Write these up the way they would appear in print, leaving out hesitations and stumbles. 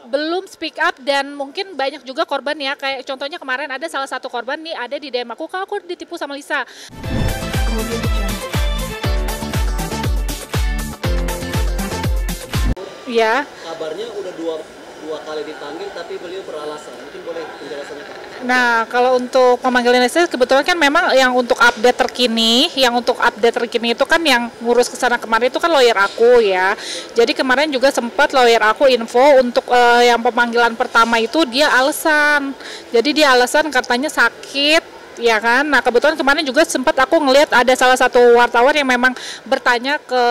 belum speak up dan mungkin banyak juga korban ya, kayak contohnya kemarin ada salah satu korban nih ada di DM aku, "Kak, aku ditipu sama Lisa." Ya. Kabarnya udah dua kali dipanggil tapi beliau beralasan. Mungkin boleh penjelasannya Pak? Nah, kalau untuk pemanggilan Lisa kebetulan kan memang yang untuk update terkini itu kan yang ngurus ke sana kemarin itu kan lawyer aku ya. Jadi kemarin juga sempat lawyer aku info untuk yang pemanggilan pertama itu dia alasan. Jadi dia alasan katanya sakit. Ya kan, nah kebetulan kemarin juga sempat aku ngelihat ada salah satu wartawan yang memang bertanya ke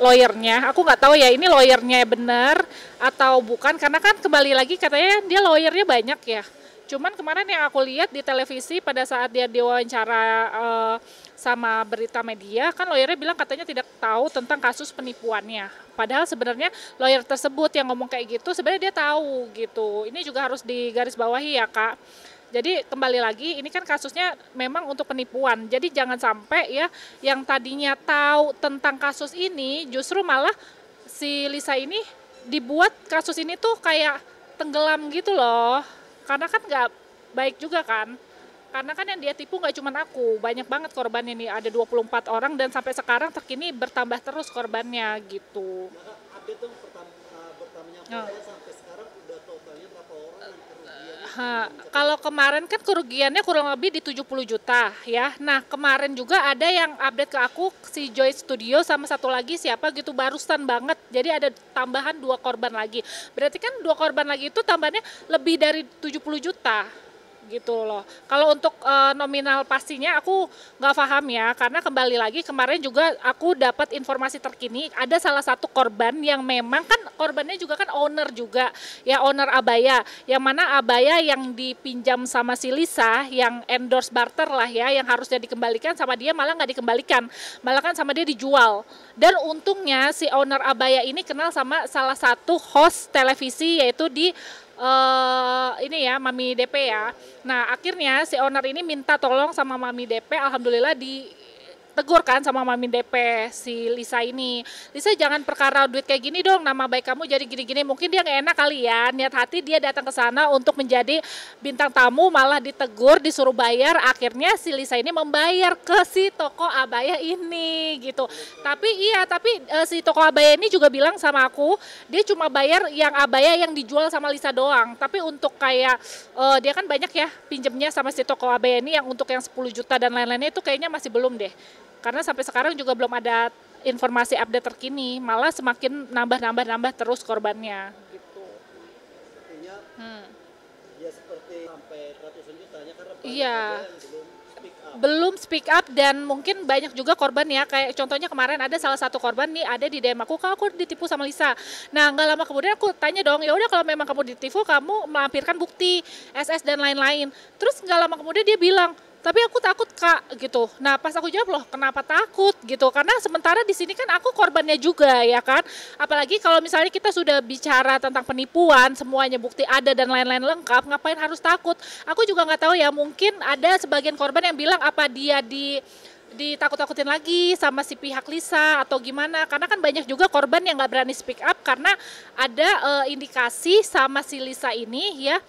lawyernya. Aku nggak tahu ya ini lawyernya benar atau bukan, karena kan kembali lagi katanya dia lawyernya banyak ya. Cuman kemarin yang aku lihat di televisi pada saat dia diwawancara sama berita media, kan lawyernya bilang katanya tidak tahu tentang kasus penipuannya. Padahal sebenarnya lawyer tersebut yang ngomong kayak gitu sebenarnya dia tahu gitu. Ini juga harus digarisbawahi ya Kak. Jadi kembali lagi ini kan kasusnya memang untuk penipuan. Jadi jangan sampai ya yang tadinya tahu tentang kasus ini justru malah si Lisa ini dibuat kasus ini tuh kayak tenggelam gitu loh. Karena kan nggak baik juga kan. Karena kan yang dia tipu nggak cuma aku, banyak banget korbannya nih, ada 24 orang dan sampai sekarang terkini bertambah terus korbannya gitu. Maka update dong bertambahnya sampai sekarang udah totalnya berapa orang dan kerugiannya? Kalau kemarin kan kerugiannya kurang lebih di 70 juta ya. Nah kemarin juga ada yang update ke aku si Joy Studio sama satu lagi siapa gitu barusan banget. Jadi ada tambahan 2 korban lagi. Berarti kan 2 korban lagi itu tambahnya lebih dari 70 juta. Gitu loh. Kalau untuk nominal pastinya aku nggak paham ya, karena kembali lagi kemarin juga aku dapat informasi terkini ada salah satu korban yang memang kan korbannya juga kan owner juga ya, owner abaya, yang mana abaya yang dipinjam sama si Lisa yang endorse barter lah ya, yang harusnya dikembalikan sama dia malah nggak dikembalikan, malah kan sama dia dijual. Dan untungnya si owner abaya ini kenal sama salah satu host televisi yaitu di ini ya Mami DP ya. Nah akhirnya si owner ini minta tolong sama Mami DP, alhamdulillah ditegur kan sama Mami DP si Lisa ini. Lisa jangan perkara duit kayak gini dong, nama baik kamu jadi gini-gini. Mungkin dia nggak enak kali ya, niat hati dia datang ke sana untuk menjadi bintang tamu malah ditegur, disuruh bayar. Akhirnya si Lisa ini membayar ke si toko abaya ini gitu. Tapi si toko abaya ini juga bilang sama aku, dia cuma bayar yang abaya yang dijual sama Lisa doang. Tapi untuk kayak dia kan banyak ya pinjemnya sama si toko abaya ini yang untuk yang 10 juta dan lain-lainnya itu kayaknya masih belum deh. Karena sampai sekarang juga belum ada informasi update terkini, malah semakin nambah terus korbannya gitu. Artinya ya seperti sampai ratusan jutanya karena Iya. yang Belum speak up dan mungkin banyak juga korban ya, kayak contohnya kemarin ada salah satu korban nih ada di DM aku, "Kak, aku ditipu sama Lisa." Nah nggak lama kemudian aku tanya dong, ya udah kalau memang kamu ditipu kamu melampirkan bukti SS dan lain-lain. Terus nggak lama kemudian dia bilang, "Tapi aku takut Kak," gitu. Nah pas aku jawab, "Loh kenapa takut?" gitu, karena sementara di sini kan aku korbannya juga ya kan. Apalagi kalau misalnya kita sudah bicara tentang penipuan, semuanya bukti ada dan lain-lain lengkap, ngapain harus takut? Aku juga nggak tahu ya, mungkin ada sebagian korban yang bilang apa dia ditakut-takutin lagi sama si pihak Lisa atau gimana, karena kan banyak juga korban yang nggak berani speak up karena ada indikasi sama si Lisa ini ya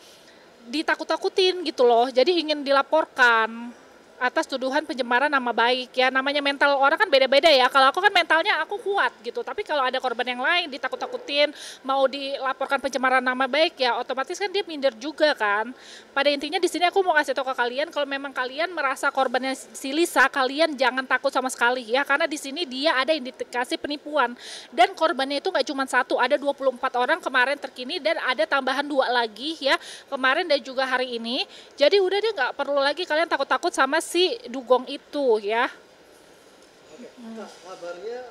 ditakut-takutin gitu loh, jadi ingin dilaporkan atas tuduhan pencemaran nama baik ya. Namanya mental orang kan beda-beda ya, kalau aku kan mentalnya aku kuat gitu, tapi kalau ada korban yang lain ditakut-takutin mau dilaporkan pencemaran nama baik ya otomatis kan dia minder juga kan. Pada intinya di sini aku mau kasih tahu ke kalian, kalau memang kalian merasa korbannya si Lisa, kalian jangan takut sama sekali ya, karena di sini dia ada indikasi penipuan dan korbannya itu nggak cuma satu, ada 24 orang kemarin terkini dan ada tambahan 2 lagi ya kemarin dan juga hari ini. Jadi udah deh, nggak perlu lagi kalian takut-takut sama si dugong itu ya. Oke. Kak, kabarnya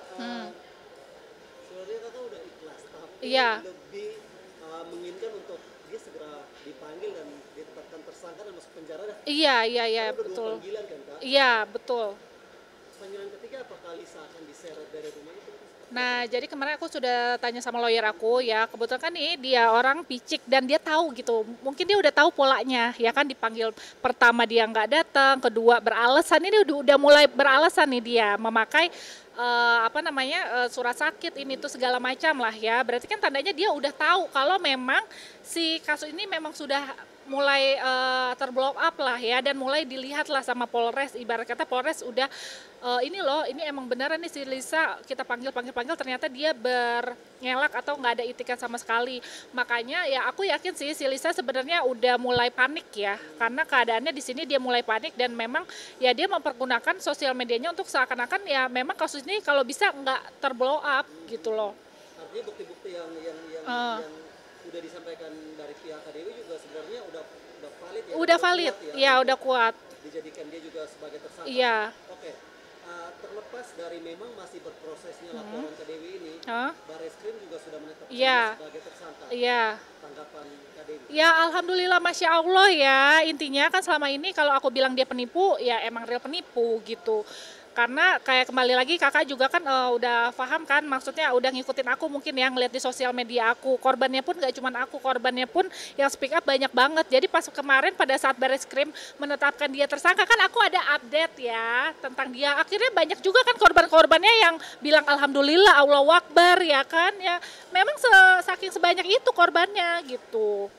sebenarnya Kakak udah ikhlas, tapi Iya. lebih menginginkan untuk dia segera dipanggil dan ditetapkan tersangka dan masuk penjara dah. Iya Kan udah 2 betul. panggilan kan Kak? Iya betul. Panggilan ketiga apakah Lisa akan diseret dari rumah itu? Nah, jadi kemarin aku sudah tanya sama lawyer aku ya, kebetulan kan nih dia orang picik dan dia tahu gitu, mungkin dia udah tahu polanya ya kan, dipanggil pertama dia nggak datang, kedua beralasan, ini udah mulai beralasan nih dia memakai apa namanya, surat sakit ini tuh segala macam lah ya. Berarti kan tandanya dia udah tahu kalau memang si kasus ini memang sudah mulai terblow up lah ya, dan mulai dilihat lah sama Polres. Ibarat kata Polres udah ini loh, ini emang beneran nih si Lisa, kita panggil ternyata dia berngelak atau nggak ada itikat sama sekali. Makanya ya aku yakin sih si Lisa sebenarnya udah mulai panik ya, karena keadaannya di sini dia mulai panik, dan memang ya dia mempergunakan sosial medianya untuk seakan-akan ya memang kasus ini kalau bisa nggak terblow up gitu loh. Artinya bukti-bukti yang udah disampaikan dari pihak KDW juga sebenarnya udah valid ya. Udah valid, kuat ya udah kuat. Dijadikan dia juga sebagai tersangka. Iya. Oke. Terlepas dari memang masih berprosesnya laporan KDW ini, Barreskrim juga sudah menetapkan dia sebagai tersangka. Iya. Tanggapan KDW? Ya alhamdulillah, masya Allah ya, intinya kan selama ini kalau aku bilang dia penipu, ya emang real penipu gitu. Karena kayak kembali lagi kakak juga kan udah paham kan, maksudnya udah ngikutin aku mungkin ya, ngeliat di sosial media aku. Korbannya pun gak cuma aku, korbannya pun yang speak up banyak banget. Jadi pas kemarin pada saat Barreskrim menetapkan dia tersangka, kan aku ada update ya tentang dia. Akhirnya banyak juga kan korban-korbannya yang bilang alhamdulillah, Allahu Akbar ya kan. Ya memang saking sebanyak itu korbannya gitu.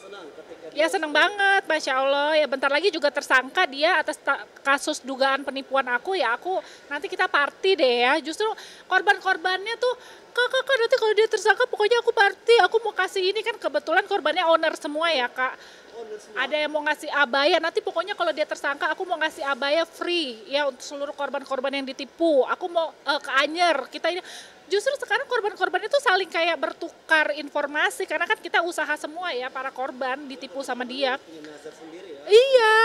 Senang ketika Ya seneng banget, Masya Allah. Ya bentar lagi juga tersangka dia atas kasus dugaan penipuan aku, ya aku nanti kita party deh ya. Justru korban-korbannya tuh, kak nanti kalau dia tersangka pokoknya aku party, aku mau kasih ini, kan kebetulan korbannya owner semua ya kak. Ada yang mau ngasih abaya, nanti pokoknya kalau dia tersangka aku mau ngasih abaya free ya untuk seluruh korban-korban yang ditipu. Aku mau ke Anyer, kita ini justru sekarang korban-korban itu saling kayak bertukar informasi, karena kan kita usaha semua ya, para korban ditipu sama dia. Iya,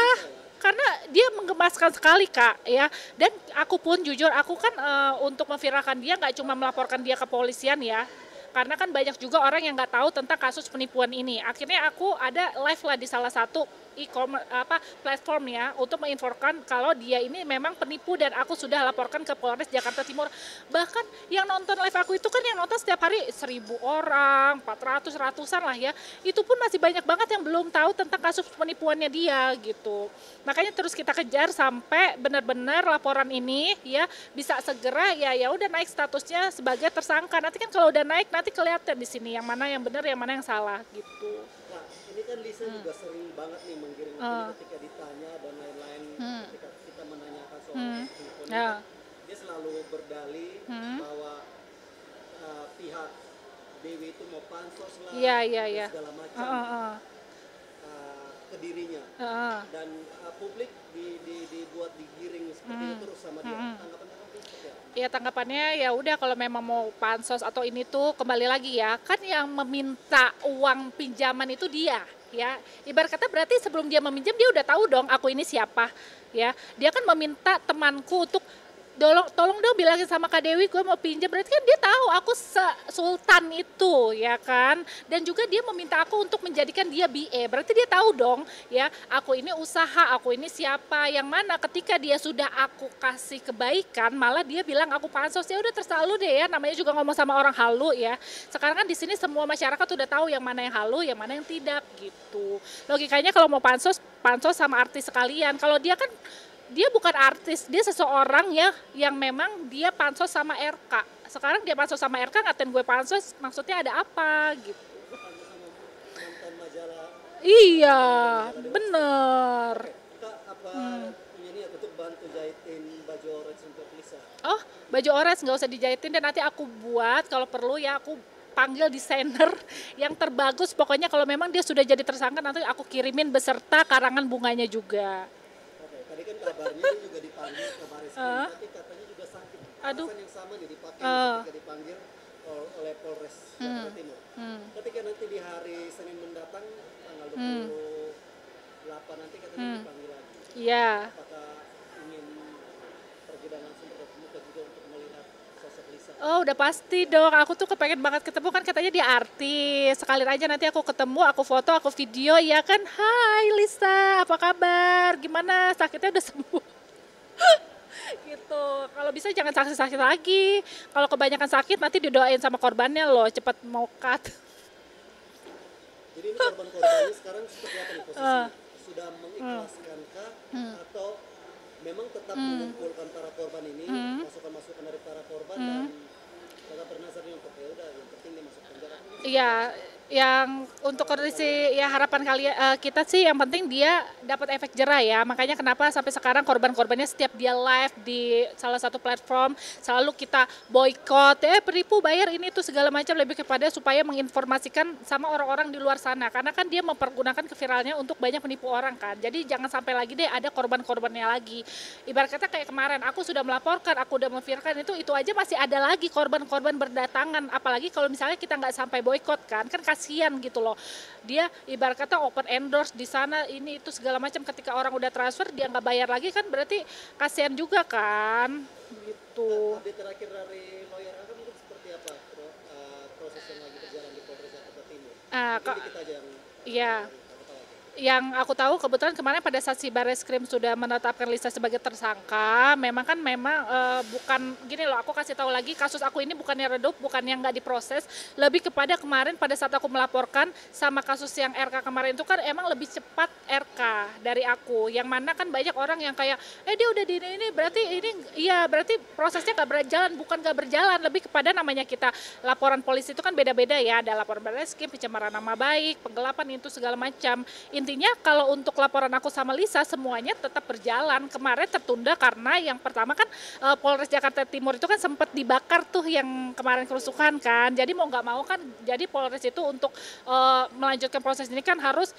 karena dia menggemaskan sekali kak ya. Dan aku pun jujur, aku kan untuk memviralkan dia nggak cuma melaporkan dia ke polisian ya, karena kan banyak juga orang yang nggak tahu tentang kasus penipuan ini. Akhirnya aku ada live lah di salah satu e-commerce platform ya, untuk menginformasikan kalau dia ini memang penipu, dan aku sudah laporkan ke Polres Jakarta Timur. Bahkan yang nonton live aku itu kan yang nonton setiap hari 1.000 orang, 400 ratusan lah ya. Itu pun masih banyak banget yang belum tahu tentang kasus penipuannya dia gitu. Makanya terus kita kejar sampai benar-benar laporan ini ya bisa segera ya udah naik statusnya sebagai tersangka. Nanti kan kalau udah naik nanti kelihatan di sini yang mana yang benar, yang mana yang salah gitu. Nah, ini kan Lisa juga sering banget nih menggiring opini ketika ditanya dan lain-lain, ketika kita menanyakan soal penipuan, dia selalu berdalih bahwa pihak Dewi itu mau pansos lah, segala macam ke dirinya, dan publik dibuat digiring seperti itu terus sama dia. Tanggapan seperti apa? Ya tanggapannya ya udah, kalau memang mau pansos atau ini tuh kembali lagi ya, kan yang meminta uang pinjaman itu dia ya. Ibarat kata berarti sebelum dia meminjam dia udah tahu dong aku ini siapa ya. Dia kan meminta temanku untuk tolong dong bilangin sama Kak Dewi gue mau pinjam, berarti kan dia tahu aku sultan itu ya kan. Dan juga dia meminta aku untuk menjadikan dia BA, berarti dia tahu dong ya aku ini usaha, aku ini siapa, yang mana ketika dia sudah aku kasih kebaikan malah dia bilang aku pansos. Ya udah terserah lu deh ya, namanya juga ngomong sama orang halu ya. Sekarang kan di sini semua masyarakat udah tahu yang mana yang halu, yang mana yang tidak gitu. Logikanya kalau mau pansos sama artis sekalian. Kalau dia kan dia bukan artis, dia seseorang ya yang memang dia pansos sama RK. Sekarang dia pansos sama RK, ngatain gue pansos, maksudnya ada apa gitu. Iya, bener. Kak, apa punya niat untuk bantu jahitin baju orange untuk Lisa? Oh, baju orange nggak usah dijahitin, dan nanti aku buat kalau perlu ya, aku panggil desainer yang terbagus. Pokoknya kalau memang dia sudah jadi tersangka, nanti aku kirimin beserta karangan bunganya juga. Tadi kan kabarnya juga dipanggil ke Barreskrim, tapi katanya juga sakit. Alasan yang sama nih dipakai ketika dipanggil oleh Polres Jakarta Timur. Ketika nanti di hari Senin mendatang tanggal 28 nanti katanya dipanggil lagi. Iya. Apakah ingin pergi dan langsung bertemu juga untuk melihat sosok Lisa? Oh udah pasti dong, aku tuh kepengen banget ketemu, kan katanya dia artis. Sekalian aja nanti aku ketemu, aku foto, aku video ya kan. Hai Lisa, apa kabar? Gimana, sakitnya udah sembuh? Gitu. Kalau bisa jangan sakit-sakit lagi. Kalau kebanyakan sakit nanti didoain sama korbannya loh, cepat mau cut. Jadi ini korban-korbannya sekarang seperti apa nih posisinya? Sudah mengikhlaskan kah atau memang tetap mengumpulkan para korban ini, masukan-masukan dari para korban dan tetap bernasar untuk ya udah yang penting dia masuk penjara. Iya, yang untuk kondisi ya harapan kalian kita sih yang penting dia dapat efek jerah ya. Makanya kenapa sampai sekarang korban-korbannya setiap dia live di salah satu platform selalu kita boykot, penipu bayar ini tuh segala macam, lebih kepada supaya menginformasikan sama orang-orang di luar sana. Karena kan dia mempergunakan keviralnya untuk banyak menipu orang kan. Jadi jangan sampai lagi deh ada korban-korbannya lagi. Ibarat kata kayak kemarin aku sudah melaporkan, aku udah memviralkan itu aja masih ada lagi korban-korban berdatangan. Apalagi kalau misalnya kita nggak sampai boykot kan kasihan gitu loh. Dia ibarat kata open endorse di sana ini itu segala macam, ketika orang udah transfer dia nggak bayar lagi kan berarti kasihan juga kan gitu. Update terakhir dari lawyer Anda mungkin seperti apa proses yang lagi berjalan di Polres Jakarta Timur? Dikit aja yang iya. Yang aku tahu kebetulan kemarin pada saat si Barreskrim sudah menetapkan Lisa sebagai tersangka, memang bukan gini loh, aku kasih tahu lagi, kasus aku ini bukannya redup, bukannya nggak diproses, lebih kepada kemarin pada saat aku melaporkan sama kasus yang RK kemarin itu kan emang lebih cepat RK dari aku, yang mana kan banyak orang yang kayak dia udah di ini berarti ini iya berarti prosesnya nggak berjalan, bukan nggak berjalan, lebih kepada namanya kita laporan polisi itu kan beda-beda ya, ada laporan Barreskrim, pencemaran nama baik, penggelapan itu segala macam. Intinya kalau untuk laporan aku sama Lisa semuanya tetap berjalan. Kemarin tertunda karena yang pertama kan Polres Jakarta Timur itu kan sempat dibakar tuh yang kemarin kerusuhan kan. Jadi mau nggak mau kan jadi Polres itu untuk melanjutkan proses ini kan harus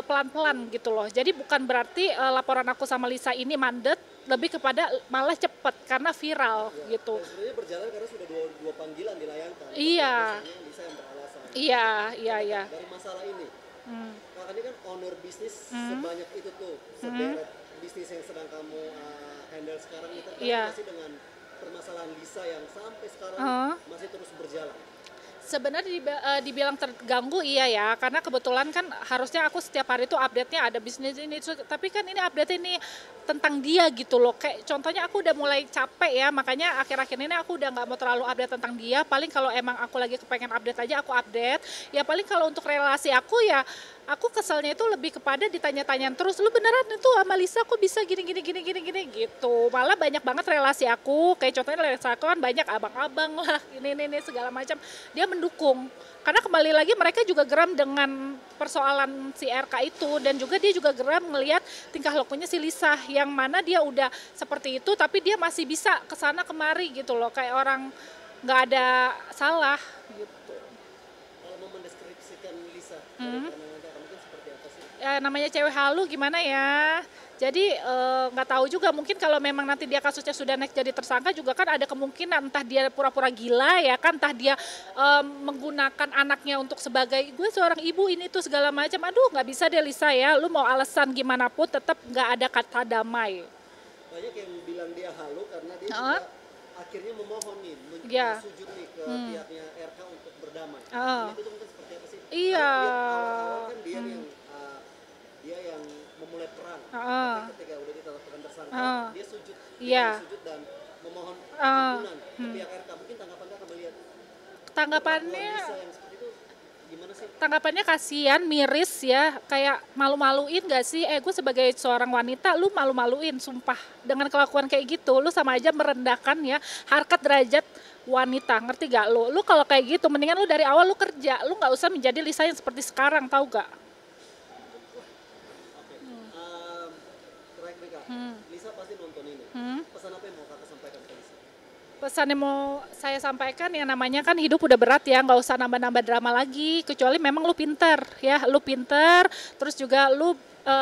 pelan-pelan gitu loh. Jadi bukan berarti laporan aku sama Lisa ini mandet, lebih kepada malah cepat karena viral gitu. Sebenarnya berjalan karena sudah dua panggilan dilayangkan. Iya. Lisa yang beralasan. Iya. Dari masalah ini. Makanya kan owner bisnis sebanyak itu tuh, sederet bisnis yang sedang kamu handle sekarang itu masih dengan permasalahan Lisa yang sampai sekarang masih terus berjalan. Sebenarnya dibilang terganggu iya ya, karena kebetulan kan harusnya aku setiap hari itu update-nya ada bisnis ini, tapi kan ini update ini tentang dia gitu loh, kayak contohnya aku udah mulai capek ya, makanya akhir-akhir ini aku udah nggak mau terlalu update tentang dia, paling kalau emang aku lagi kepengen update aja aku update, ya paling kalau untuk relasi aku ya, aku keselnya itu lebih kepada ditanya-tanyaan terus, lu beneran itu sama Lisa kok bisa gini gitu, malah banyak banget relasi aku, kayak contohnya relasi aku kan banyak abang-abang lah, ini segala macam, dia mendukung. Karena kembali lagi mereka juga geram dengan persoalan si RK itu, dan juga dia juga geram ngelihat tingkah lakunya si Lisa yang mana dia udah seperti itu tapi dia masih bisa kesana kemari gitu loh, kayak orang nggak ada salah gitu. Kalau mau mendeskripsikan Lisa, mungkin seperti apa sih? Ya namanya cewek halu gimana ya. Jadi nggak tahu juga, mungkin kalau memang nanti dia kasusnya sudah naik jadi tersangka juga kan ada kemungkinan entah dia pura-pura gila ya kan, entah dia menggunakan anaknya untuk sebagai gue seorang ibu ini tuh segala macam. Aduh nggak bisa deh Lisa ya, lu mau alasan gimana pun tetap nggak ada kata damai. Banyak yang bilang dia halu karena dia juga akhirnya memohon nih, sujud nih ke pihaknya RK untuk berdamai. Itu tuh mungkin seperti apa sih? Iya. Awal-awal kan dia yang memulai perang. Ketika udah ditetapkan tersangka, dia sujud, sujud dan memohon ampunan ke pihak RK. Mungkin tanggapannya akan melihat tanggapannya yang seperti itu gimana sih? Tanggapannya kasihan, miris ya, kayak malu-maluin gak sih? Gue sebagai seorang wanita, lu malu-maluin, sumpah. Dengan kelakuan kayak gitu, lu sama aja merendahkan ya harkat derajat wanita, ngerti gak lu? Lu kalau kayak gitu, mendingan lu dari awal lu kerja, lu gak usah menjadi Lisa yang seperti sekarang, tahu gak? Lisa pasti nonton ini. Pesan apa yang mau kakak sampaikan ke Lisa? Pesan yang mau saya sampaikan ya namanya kan hidup udah berat ya, nggak usah nambah-nambah drama lagi, kecuali memang lu pinter ya, lu pinter, terus juga lu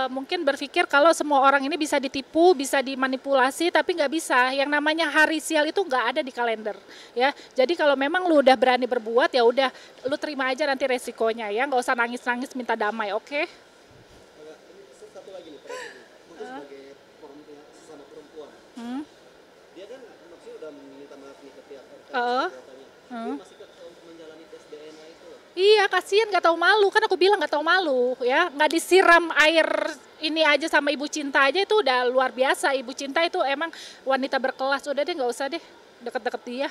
mungkin berpikir kalau semua orang ini bisa ditipu, bisa dimanipulasi, tapi nggak bisa. Yang namanya hari sial itu nggak ada di kalender ya. Jadi kalau memang lu udah berani berbuat ya udah, lu terima aja nanti resikonya ya, nggak usah nangis-nangis minta damai, oke? Satu lagi nih, sebagai sesama perempuan, dia kan maksudnya udah meminta maaf nih ke pihak RK, dia masih menjalani tes DNA itu loh. Iya kasihan, nggak tahu malu, kan aku bilang nggak tahu malu ya, nggak disiram air ini aja sama Ibu Cinta aja itu udah luar biasa. Ibu Cinta itu emang wanita berkelas, udah deh nggak usah deh deket-deket dia.